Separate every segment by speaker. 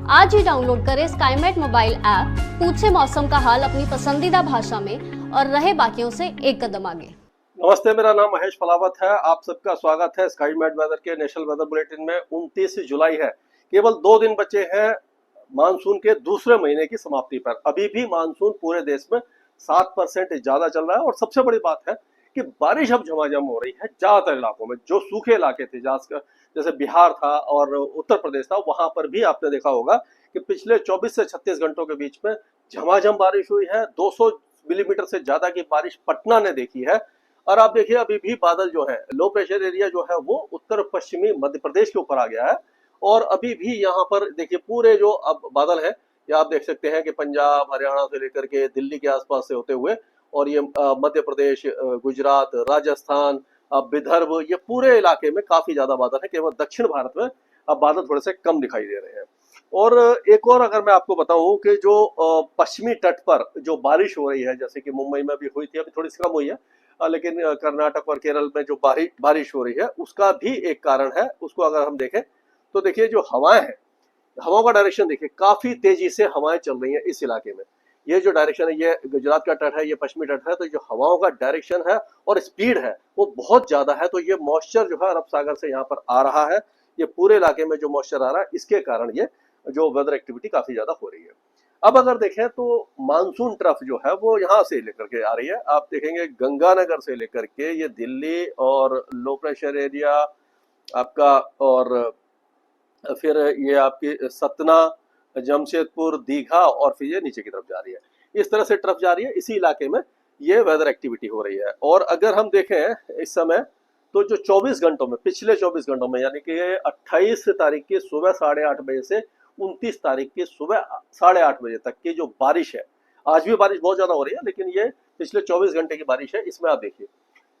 Speaker 1: आज ही डाउनलोड करें Skymet mobile app, पूछे मौसम का हाल अपनी पसंदीदा भाषा में और रहे बाकियों से एक कदम आगे।
Speaker 2: नमस्ते, मेरा नाम महेश फलावत है। आप सबका स्वागत है स्काईमेट वेदर के नेशनल वेदर बुलेटिन में। 29 जुलाई है, केवल 2 दिन बचे हैं मानसून के दूसरे महीने की समाप्ति पर। अभी भी मानसून पूरे देश में 7% ज्यादा चल रहा है और सबसे बड़ी बात है कि बारिश अब झमाझम हो रही है ज्यादातर इलाकों में। जो सूखे इलाके थे जैसे बिहार था और उत्तर प्रदेश था, वहां पर भी आपने देखा होगा कि पिछले 24 से 36 घंटों के बीच में झमाझम बारिश हुई है। 200 मिलीमीटर से ज्यादा की बारिश पटना ने देखी है। और आप देखिए, अभी भी बादल जो है, लो प्रेशर एरिया जो है वो उत्तर पश्चिमी मध्य प्रदेश के ऊपर आ गया है। और अभी भी यहाँ पर देखिए पूरे जो अब बादल है, ये आप देख सकते हैं कि पंजाब, हरियाणा से लेकर के दिल्ली के आसपास से होते हुए और ये मध्य प्रदेश, गुजरात, राजस्थान, विदर्भ, ये पूरे इलाके में काफी ज्यादा बादल है। केवल दक्षिण भारत में अब बादल थोड़े से कम दिखाई दे रहे हैं। और एक और अगर मैं आपको बताऊं कि जो पश्चिमी तट पर जो बारिश हो रही है, जैसे कि मुंबई में भी हुई थी, अभी थोड़ी सी कम हुई है, लेकिन कर्नाटक और केरल में जो बारिश हो रही है उसका भी एक कारण है। उसको अगर हम देखें तो देखिए जो हवाएं हैं, हवाओं का डायरेक्शन देखिए, काफी तेजी से हवाएं चल रही हैं इस इलाके में। ये जो डायरेक्शन है, ये गुजरात का तट है, ये पश्चिमी तट है, तो जो हवाओं का डायरेक्शन है और स्पीड है वो बहुत ज्यादा है। तो ये मॉइस्चर जो है अरब सागर से यहाँ पर आ रहा है। ये पूरे इलाके में जो मॉइस्चर आ रहा है, इसके कारण ये जो वेदर एक्टिविटी काफी ज्यादा हो रही है। अब अगर देखें तो मानसून ट्रफ जो है वो यहाँ से लेकर के आ रही है। आप देखेंगे गंगानगर से लेकर के ये दिल्ली और लो प्रेशर एरिया आपका, और फिर ये आपकी सतना, जमशेदपुर, दीघा, और फिर ये नीचे की तरफ जा रही है। इस तरह से ट्रफ जा रही है, इसी इलाके में ये वेदर एक्टिविटी हो रही है। और अगर हम देखें इस समय तो जो 24 घंटों में, पिछले 24 घंटों में, यानी कि 28 तारीख की सुबह 8:30 बजे से 29 तारीख की सुबह 8:30 बजे तक की जो बारिश है, आज भी बारिश बहुत ज्यादा हो रही है, लेकिन ये पिछले 24 घंटे की बारिश है। इसमें आप देखिए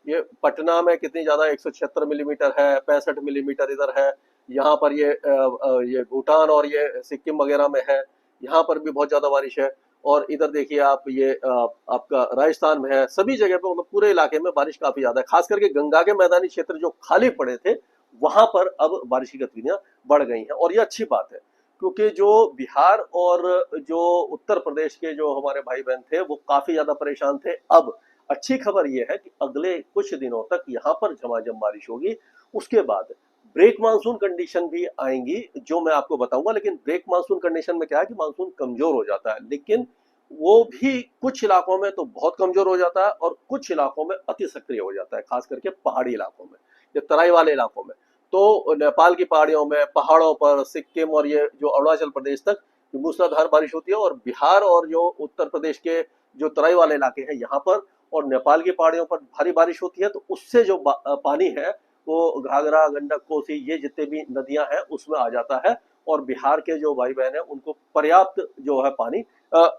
Speaker 2: ये पटना में कितनी ज्यादा, 176 मिलीमीटर है, 65 मिलीमीटर इधर है। यहाँ पर ये भूटान और ये सिक्किम वगैरह में है, यहाँ पर भी बहुत ज्यादा बारिश है। और इधर देखिए आप, ये आपका राजस्थान में है। सभी जगह पे, मतलब पूरे इलाके में बारिश काफी ज्यादा है। खास करके गंगा के मैदानी क्षेत्र जो खाली पड़े थे, वहां पर अब बारिश की गतिविधियां बढ़ गई हैं और ये अच्छी बात है, क्योंकि जो बिहार और जो उत्तर प्रदेश के जो हमारे भाई बहन थे वो काफी ज्यादा परेशान थे। अब अच्छी खबर ये है कि अगले कुछ दिनों तक यहाँ पर झमाझम बारिश होगी। उसके बाद ब्रेक मानसून कंडीशन भी आएंगी, जो मैं आपको बताऊंगा। लेकिन ब्रेक मानसून कंडीशन में क्या है कि मानसून कमजोर हो जाता है, लेकिन वो भी कुछ इलाकों में तो बहुत कमजोर हो जाता है और कुछ इलाकों में अति सक्रिय हो जाता है, खास करके पहाड़ी इलाकों में, ये तराई वाले इलाकों में। तो नेपाल की पहाड़ियों में, पहाड़ों पर, सिक्किम और ये जो अरुणाचल प्रदेश तक मूसलाधार बारिश होती है। और बिहार और जो उत्तर प्रदेश के जो तराई वाले इलाके हैं यहाँ पर और नेपाल की पहाड़ियों पर भारी बारिश होती है, तो उससे जो पानी है वो घाघरा, गंडक, कोसी, ये जितने भी नदियां हैं उसमें आ जाता है और बिहार के जो भाई बहन हैं उनको पर्याप्त जो है पानी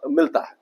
Speaker 2: मिलता है।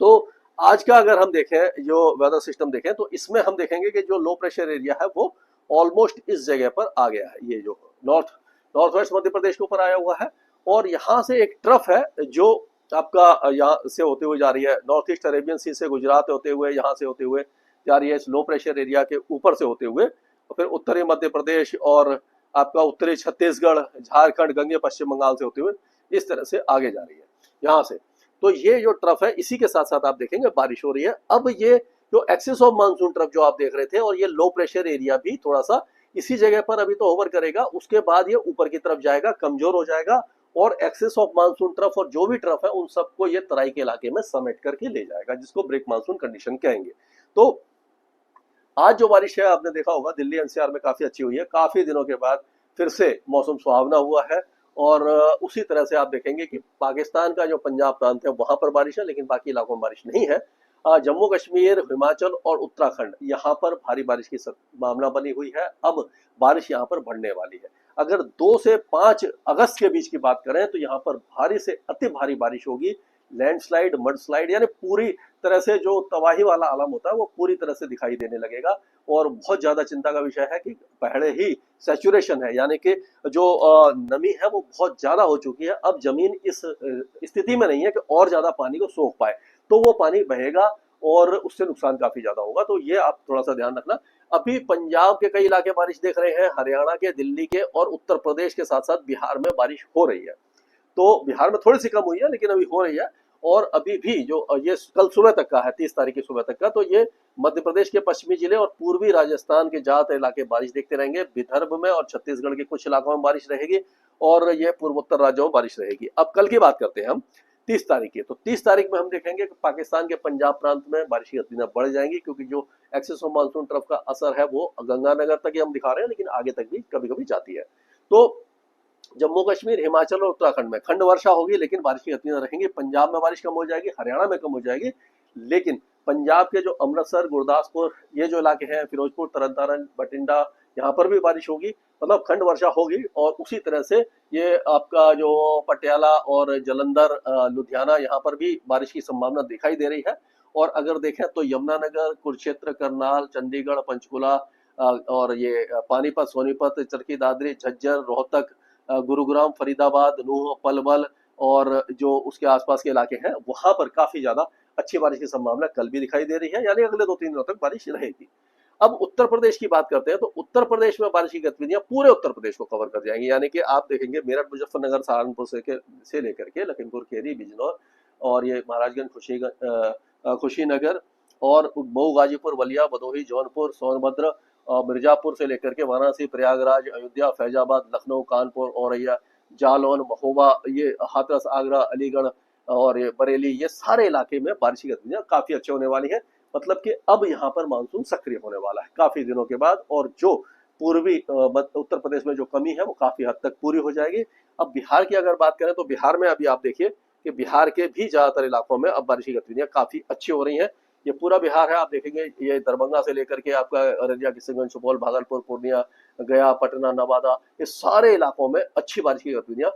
Speaker 2: तो आज का अगर हम देखें, जो वेदर सिस्टम देखें, तो इसमें हम देखेंगे कि जो लो प्रेशर एरिया है वो ऑलमोस्ट इस जगह पर आ गया है। ये जो नॉर्थ वेस्ट मध्य प्रदेश के ऊपर आया हुआ है और यहाँ से एक ट्रफ है जो आपका यहाँ से होते हुए जा रही है, नॉर्थ ईस्ट अरेबियन सी से गुजरात होते हुए, यहाँ से होते हुए जा रही है, इस लो प्रेशर एरिया के ऊपर से होते हुए, और फिर उत्तरी मध्य प्रदेश और आपका उत्तरी छत्तीसगढ़, झारखंड, गंगे पश्चिम बंगाल से होते हुए इस तरह से आगे जा रही है यहाँ से। तो ये जो ट्रफ है, इसी के साथ साथ आप देखेंगे बारिश हो रही है। अब ये जो एक्सिस ऑफ मानसून ट्रफ जो आप देख रहे थे, और ये लो प्रेशर एरिया भी थोड़ा सा इसी जगह पर अभी तो होवर करेगा, उसके बाद ये ऊपर की तरफ जाएगा, कमजोर हो जाएगा और एक्सिस ऑफ मानसून ट्रफ और जो भी ट्रफ है उन सबको ये तराई के इलाके में समेट करके ले जाएगा, जिसको ब्रेक मानसून कंडीशन कहेंगे। तो आज जो बारिश है, आपने देखा होगा दिल्ली एनसीआर में काफी अच्छी हुई है। काफी दिनों के बाद फिर से मौसम सुहावना हुआ है। और उसी तरह से आप देखेंगे कि पाकिस्तान का जो पंजाब प्रांत है वहां पर बारिश है, लेकिन बाकी इलाकों में बारिश नहीं है। जम्मू कश्मीर, हिमाचल और उत्तराखंड, यहाँ पर भारी बारिश की संभावना बनी हुई है। अब बारिश यहाँ पर बढ़ने वाली है। अगर 2 से 5 अगस्त के बीच की बात करें तो यहाँ पर भारी से अति भारी बारिश होगी। लैंडस्लाइड, मडस्लाइड, यानी पूरी तरह से जो तबाही वाला आलम होता है वो पूरी तरह से दिखाई देने लगेगा। और बहुत ज्यादा चिंता का विषय है कि पहले ही सैचुरेशन है, यानी कि जो नमी है वो बहुत ज्यादा हो चुकी है। अब जमीन इस स्थिति में नहीं है कि और ज्यादा पानी को सोख पाए, तो वो पानी बहेगा और उससे नुकसान काफी ज्यादा होगा। तो ये आप थोड़ा सा ध्यान रखना। अभी पंजाब के कई इलाके बारिश देख रहे हैं, हरियाणा के, दिल्ली के और उत्तर प्रदेश के साथ साथ बिहार में बारिश हो रही है। तो बिहार में थोड़ी सी कम हुई है लेकिन अभी हो रही है। और अभी भी जो ये कल सुबह तक का है, 30 तारीख की सुबह तक का, तो ये मध्य प्रदेश के पश्चिमी जिले और पूर्वी राजस्थान के ज्यादातर इलाके बारिश देखते रहेंगे। विदर्भ में और छत्तीसगढ़ के कुछ इलाकों में बारिश रहेगी और ये पूर्वोत्तर राज्यों में बारिश रहेगी। अब कल की बात करते हैं हम 30 तारीख की। तो 30 तारीख में हम देखेंगे कि पाकिस्तान के पंजाब प्रांत में बारिश की गतिविधियां बढ़ जाएंगी, क्योंकि जो एक्सिस ऑफ मानसून ट्रफ का असर है वो गंगानगर तक ही हम दिखा रहे हैं, लेकिन आगे तक भी कभी कभी जाती है। तो जम्मू कश्मीर, हिमाचल और उत्तराखंड में खंड वर्षा होगी, लेकिन बारिश की गतिविधियां रहेंगी। पंजाब में बारिश कम हो जाएगी, हरियाणा में कम हो जाएगी, लेकिन पंजाब के जो अमृतसर, गुरदासपुर, ये जो इलाके हैं, फिरोजपुर, तरन तारण, बठिंडा, यहाँ पर भी बारिश होगी, मतलब खंड वर्षा होगी। और उसी तरह से ये आपका जो पटियाला और जलंधर, लुधियाना, यहाँ पर भी बारिश की संभावना दिखाई दे रही है। और अगर देखें तो यमुनानगर, कुरुक्षेत्र, करनाल, चंडीगढ़, पंचकुला और ये पानीपत, सोनीपत, चरखी दादरी, झज्जर, रोहतक, गुरुग्राम, फरीदाबाद, नूह, पलवल और जो उसके आसपास के इलाके हैं, वहां पर काफी ज्यादा अच्छी बारिश की संभावना कल भी दिखाई दे रही है, यानी अगले 2-3 दिनों तक बारिश रहेगी। अब उत्तर प्रदेश की बात करते हैं, तो उत्तर प्रदेश में बारिश की गतिविधियां पूरे उत्तर प्रदेश को कवर कर जाएंगी, यानी कि आप देखेंगे मेरठ, मुजफ्फरनगर, सहारनपुर से लेकर के लखीमपुर खीरी, बिजनौर और ये महाराजगंज, कुशीनगर और मऊ, गाजीपुर, बलिया, भदोही, जौनपुर, सोनभद्र, मिर्जापुर से लेकर के वाराणसी, प्रयागराज, अयोध्या, फैजाबाद, लखनऊ, कानपुर, औरैया, जालौन, महोबा, ये हाथरस, आगरा, अलीगढ़ और ये बरेली, ये सारे इलाके में बारिश की गतिविधियां काफी अच्छी होने वाली है। मतलब कि अब यहाँ पर मानसून सक्रिय होने वाला है काफी दिनों के बाद, और जो पूर्वी उत्तर प्रदेश में जो कमी है वो काफी हद तक पूरी हो जाएगी। अब बिहार की अगर बात करें तो बिहार में अभी आप देखिए कि बिहार के भी ज्यादातर इलाकों में अब बारिश की गतिविधियां काफी अच्छी हो रही हैं। ये पूरा बिहार है, आप देखेंगे ये दरभंगा से लेकर के आपका अररिया, किशनगंज, सुपौल, भागलपुर, पूर्णिया, गया, पटना, नवादा, ये सारे इलाकों में अच्छी बारिश की गतिविधियां,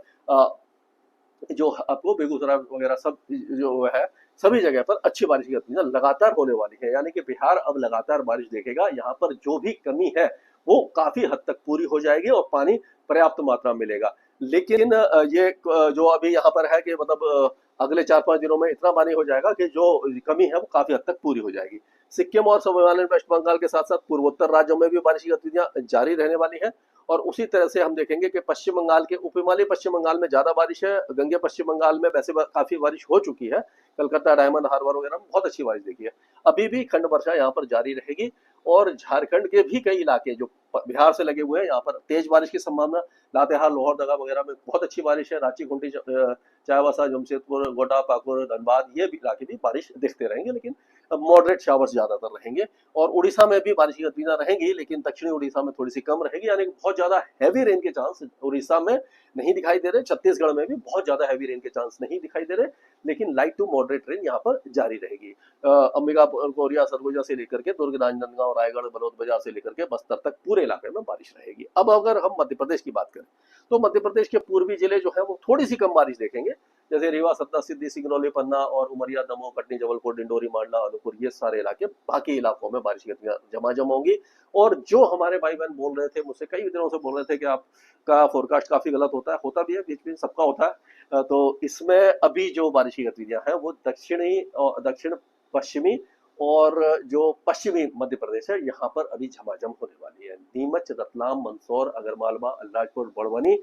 Speaker 2: जो आपको बेगूसराय वगैरह सब जो है, सभी जगह पर अच्छी बारिश की गतिविधियां लगातार होने वाली है। यानी कि बिहार अब लगातार बारिश देखेगा, यहाँ पर जो भी कमी है वो काफी हद तक पूरी हो जाएगी और पानी पर्याप्त मात्रा में मिलेगा। लेकिन ये जो अभी यहाँ पर है कि मतलब अगले 4-5 दिनों में इतना पानी हो जाएगा कि जो कमी है वो काफी हद तक पूरी हो जाएगी। सिक्किम और समविमालन वेस्ट बंगाल के साथ साथ पूर्वोत्तर राज्यों में भी बारिश की गतिविधियां जारी रहने वाली है। और उसी तरह से हम देखेंगे कि पश्चिम बंगाल के उपहिमालय पश्चिम बंगाल में ज्यादा बारिश है, गंगे पश्चिम बंगाल में वैसे काफी बारिश हो चुकी है, कलकत्ता, डायमंड हार्बर वगैरह में बहुत अच्छी बारिश देखी है। अभी भी खंड वर्षा यहाँ पर जारी रहेगी और झारखंड के भी कई इलाके जो बिहार से लगे हुए हैं, यहाँ पर तेज बारिश की संभावना। लातेहार, लोहरदगा वगैरह में बहुत अच्छी बारिश है। रांची, खूंटी, चाईबासा, जमशेदपुर, गोड्डा, पाकुड़, धनबाद, ये इलाके भी बारिश देखते रहेंगे, लेकिन मॉडरेट शावर्स ज्यादातर रहेंगे। और उड़ीसा में भी बारिश की गतिविधियां रहेंगी, लेकिन दक्षिणी उड़ीसा में थोड़ी सी कम रहेगी, यानी बहुत ज्यादा हैवी रेन के चांस उड़ीसा में नहीं दिखाई दे रहे। छत्तीसगढ़ में भी बहुत ज्यादा हैवी रेन के चांस नहीं दिखाई दे रहे, लेकिन लाइट टू मॉडरेट रेन यहाँ पर जारी रहेगी। अंबिकापुर, कोरिया, सरगुजा से लेकर के दुर्ग, राजनांदगांव, रायगढ़, बलौद बाजार से लेकर के बस्तर तक पूरे इलाके में बारिश रहेगी। अब अगर हम मध्य प्रदेश की बात करें तो मध्य प्रदेश के पूर्वी जिले जो है वो थोड़ी सी कम बारिश देखेंगे, जैसे रीवा, सतना, सिद्धि, सिंगरौली, पन्ना और उमरिया, दमोह, कटनी, जबलपुर, डिंडोरी, मांडला, अनूपपुर, ये सारे इलाके, बाकी इलाकों में बारिश की गतिविधियां झमाझम होंगी। और जो हमारे भाई बहन बोल रहे थे, मुझसे कई दिनों से बोल रहे थे कि आपका फोरकास्ट काफी गलत होता भी है, बीच में सबका होता है, तो इसमें अभी जो बारिश की गतिविधियां हैं वो दक्षिण पश्चिमी और जो पश्चिमी मध्य प्रदेश है, यहाँ पर अभी झमाझम होने वाली है। नीमच, रतलाम, मंदसौर, आगरमालवा, अलीराजपुर, बड़वानी,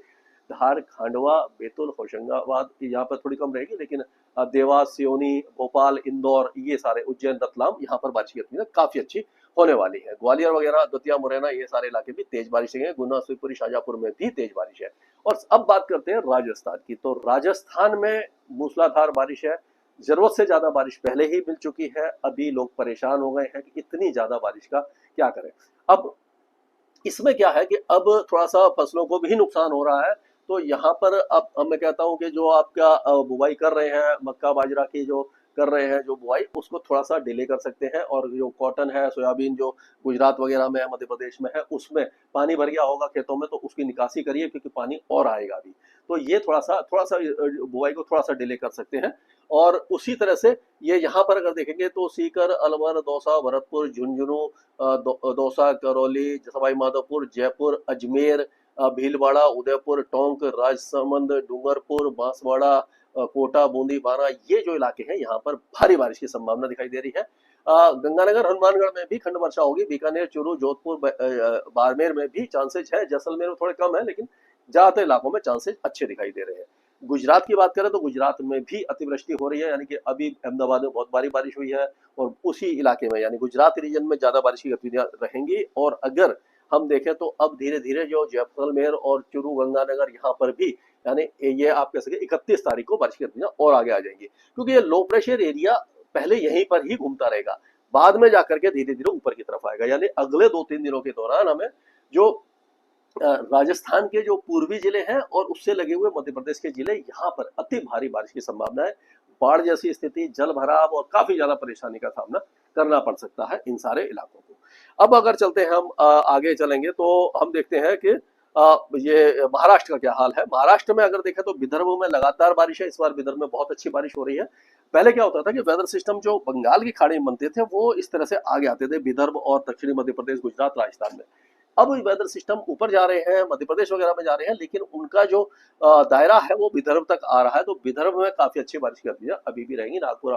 Speaker 2: धार, खांडवा, बैतूल, होशंगाबाद, यहाँ पर थोड़ी कम रहेगी, लेकिन देवास, सिवनी, भोपाल, इंदौर, ये सारे, उज्जैन, रतलाम, यहाँ पर बारिश की गतिविधियां काफी अच्छी होने वाली है। ग्वालियर वगैरह, दतिया, मुरैना, ये सारे इलाके भी तेज बारिश है। गुना, शिवपुरी, शाजापुर में भी तेज बारिश है। और अब बात करते हैं राजस्थान की, तो राजस्थान में मूसलाधार बारिश है। जरूरत से ज्यादा बारिश पहले ही मिल चुकी है, अभी लोग परेशान हो गए हैं कि इतनी ज्यादा बारिश का क्या करें। अब इसमें क्या है कि अब थोड़ा सा फसलों को भी नुकसान हो रहा है, तो यहाँ पर अब मैं कहता हूँ कि जो आपका बुवाई कर रहे हैं, मक्का बाजरा की जो कर रहे हैं, जो बुआई, उसको थोड़ा सा डिले कर सकते हैं। और जो कॉटन है, सोयाबीन जो गुजरात वगैरह में है, मध्य प्रदेश में है, उसमें पानी भर गया होगा खेतों में, तो उसकी निकासी करिए, क्योंकि पानी और आएगा अभी, तो ये थोड़ा सा बुआई को थोड़ा सा डिले कर सकते हैं। और उसी तरह से ये यहाँ पर अगर देखेंगे तो सीकर, अलवर, दौसा, भरतपुर, झुंझुनू, दौसा, करौली, सवाई माधोपुर, जयपुर, अजमेर, भीलवाड़ा, उदयपुर, टोंक, राजसमंद, डूंगरपुर, बांसवाड़ा, कोटा, बूंदी, बारा, ये जो इलाके हैं, यहाँ पर भारी बारिश की संभावना दिखाई दे रही है। गंगानगर, हनुमानगढ़ में भी खंड वर्षा होगी। बीकानेर, चूरू, जोधपुर, बाड़मेर में भी चांसेज है। जैसलमेर में थोड़े कम है, लेकिन ज्यादातर इलाकों में चांसेज अच्छे दिखाई दे रहे हैं। गुजरात की बात करें तो गुजरात में भी अतिवृष्टि हो रही है, यानी कि अभी अहमदाबाद में बहुत भारी बारिश हुई है और उसी इलाके में यानी गुजरात रीजन में ज्यादा बारिश की गतिविधियां रहेंगी। और अगर हम देखें तो अब धीरे धीरे जो जैसलमेर और चूरू गंगानगर यहाँ पर भी यानी ये आप कह सकते 31 तारीख को बारिश की गतिविधियां और आगे आ जाएंगी, क्योंकि ये लो प्रेशर एरिया पहले यहीं पर ही घूमता रहेगा, बाद में जाकर के धीरे धीरे ऊपर की तरफ आएगा। यानी अगले 2-3 दिनों के दौरान हमें जो राजस्थान के जो पूर्वी जिले हैं और उससे लगे हुए मध्य प्रदेश के जिले, यहाँ पर अति भारी बारिश की संभावना है। बाढ़ जैसी स्थिति, जल भराव और काफी ज्यादा परेशानी का सामना करना पड़ सकता है इन सारे इलाकों को। अब अगर चलते हैं हम आगे चलेंगे तो हम देखते हैं कि ये महाराष्ट्र का क्या हाल है। महाराष्ट्र में अगर देखें तो विदर्भ में लगातार बारिश है, इस बार विदर्भ में बहुत अच्छी बारिश हो रही है। पहले क्या होता था कि वेदर सिस्टम जो बंगाल की खाड़ी में बनते थे वो इस तरह से आगे आते थे विदर्भ और दक्षिणी मध्य प्रदेश, गुजरात, राजस्थान में। अब वेदर सिस्टम ऊपर जा रहे हैं, मध्य प्रदेश वगैरह में जा रहे हैं, लेकिन उनका जो दायरा है वो विदर्भ तक आ रहा है। तो विदर्भ में काफी अच्छी बारिश की गतिविधियां अभी भी रहेंगी। नागपुर,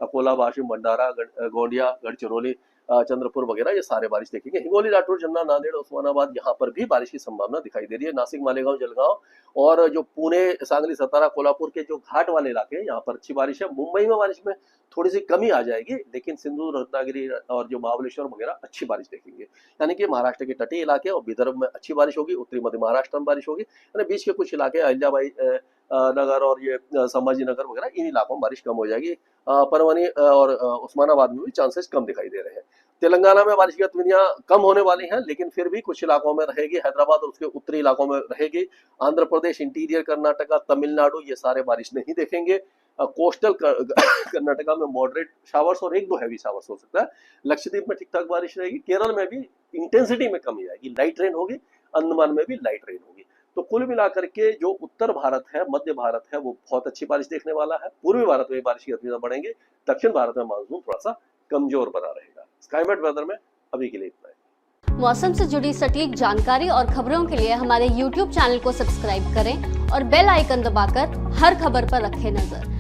Speaker 2: अकोला, वाशिम, भंडारा, गोंडिया, गढ़चिरौली, चंद्रपुर वगैरह ये सारे बारिश देखेंगे। हिंगोली, राठौर, जन्ना, नांदेड़, उस्मानाबाद यहाँ पर भी बारिश की संभावना दिखाई दे रही है। नासिक, मालेगांव, जलगांव और जो पुणे, सांगली, सतारा, कोल्हापुर के जो घाट वाले इलाके हैं यहाँ पर अच्छी बारिश है। मुंबई में बारिश में थोड़ी सी कमी आ जाएगी, लेकिन सिंधु, रत्नागिरी और जो महाबलेश्वर वगैरह अच्छी बारिश देखेंगे। यानी कि महाराष्ट्र के तटीय इलाके और विदर्भ में अच्छी बारिश होगी, उत्तरी मध्य महाराष्ट्र में बारिश होगी, यानी बीच के कुछ इलाके अहिल्याबाई नगर और ये संभाजी नगर वगैरह इन इलाकों में बारिश कम हो जाएगी। परवनी और उस्मानाबाद में भी चांसेस कम दिखाई दे रहे हैं। तेलंगाना में बारिश की गतिविधियां कम होने वाली हैं, लेकिन फिर भी कुछ इलाकों में रहेगी। हैदराबाद और उसके उत्तरी इलाकों में रहेगी। आंध्र प्रदेश, इंटीरियर कर्नाटका, तमिलनाडु ये सारे बारिश नहीं देखेंगे। कोस्टल कर्नाटका में मॉडरेट शावर्स और 1-2 हैवी शावर्स हो सकता है। लक्षद्वीप में ठीक ठाक बारिश रहेगी। केरल में भी इंटेंसिटी में कमी आएगी, लाइट रेन होगी। अंडमान में भी लाइट रेन होगी। तो कुल मिलाकर के जो उत्तर भारत है, मध्य भारत है, वो बहुत अच्छी बारिश देखने वाला है। पूर्वी भारत में बारिश की गतिविधियां बढ़ेंगी। दक्षिण भारत में मानसून थोड़ा सा कमजोर बना रहेगा। स्काईमेट वेदर में अभी के लिए इतना है।
Speaker 1: मौसम से जुड़ी सटीक जानकारी और खबरों के लिए हमारे YouTube चैनल को सब्सक्राइब करें और बेल आइकन दबाकर हर खबर पर रखें नजर।